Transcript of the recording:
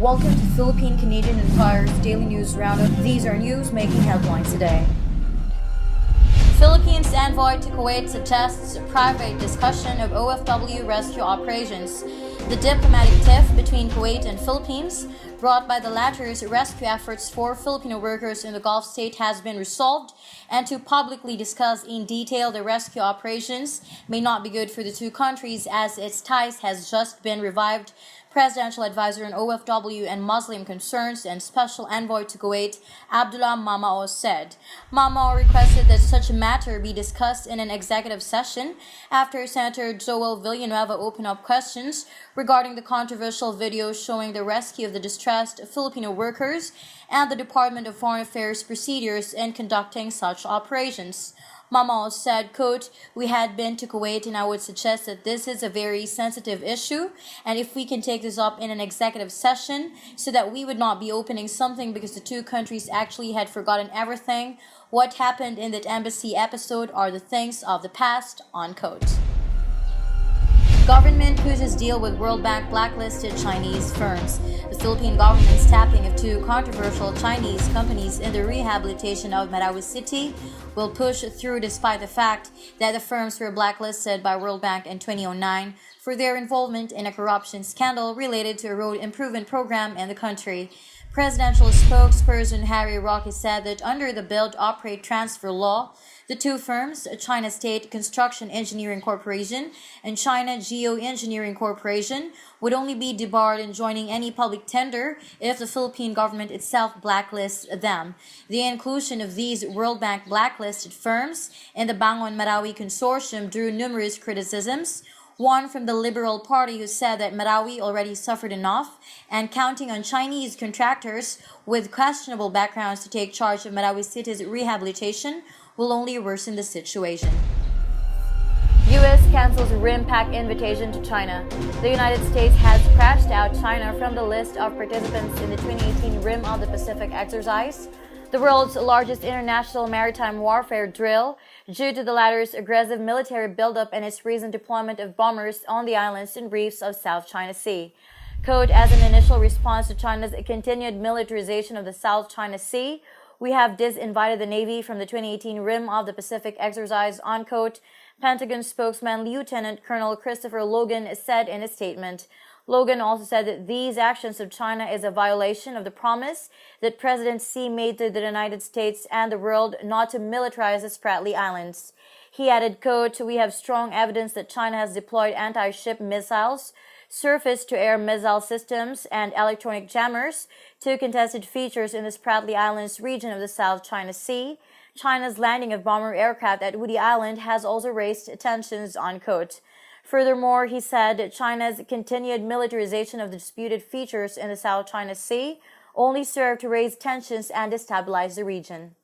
Welcome to Philippine-Canadian Empire's Daily News Roundup. These are news making headlines today. Philippines envoy to Kuwait suggests private discussion of OFW rescue operations. The diplomatic tiff between Kuwait and Philippines, brought by the latter's rescue efforts for Filipino workers in the Gulf state, has been resolved, and to publicly discuss in detail the rescue operations may not be good for the two countries as its ties has just been revived. Presidential Advisor on OFW and Muslim Concerns and Special Envoy to Kuwait, Abdullah Mamao, said. Mamao requested that such a matter be discussed in an executive session after Senator Joel Villanueva opened up questions regarding the controversial video showing the rescue of the distressed Filipino workers and the Department of Foreign Affairs procedures in conducting such operations. Mamao said, quote, "We had been to Kuwait and I would suggest that this is a very sensitive issue and if we can take this up in an executive session so that we would not be opening something because the two countries actually had forgotten everything. What happened in that embassy episode are the things of the past," unquote. Government pushes deal with World Bank-blacklisted Chinese firms. The Philippine government's tapping of two controversial Chinese companies in the rehabilitation of Marawi City will push through despite the fact that the firms were blacklisted by World Bank in 2009 for their involvement in a corruption scandal related to a road improvement program in the country. Presidential spokesperson Harry Roque said that under the Build, Operate, Transfer law, the two firms, China State Construction Engineering Corporation and China Geoengineering Corporation, would only be debarred in joining any public tender if the Philippine government itself blacklists them. The inclusion of these World Bank blacklisted firms in the Bangon Marawi Consortium drew numerous criticisms. One from the Liberal Party who said that Marawi already suffered enough and counting on Chinese contractors with questionable backgrounds to take charge of Marawi City's rehabilitation will only worsen the situation. U.S. cancels RimPac invitation to China. The United States has scratched out China from the list of participants in the 2018 Rim of the Pacific exercise, the world's largest international maritime warfare drill, due to the latter's aggressive military buildup and its recent deployment of bombers on the islands and reefs of South China Sea. Quote, "As an initial response to China's continued militarization of the South China Sea, we have disinvited the Navy from the 2018 Rim of the Pacific exercise," unquote, Pentagon spokesman Lieutenant Colonel Christopher Logan said in a statement. Logan also said that these actions of China is a violation of the promise that President Xi made to the United States and the world not to militarize the Spratly Islands. He added, quote, "We have strong evidence that China has deployed anti-ship missiles, surface-to-air missile systems, and electronic jammers to contested features in the Spratly Islands region of the South China Sea. China's landing of bomber aircraft at Woody Island has also raised tensions," unquote. Furthermore, he said China's continued militarization of the disputed features in the South China Sea only served to raise tensions and destabilize the region.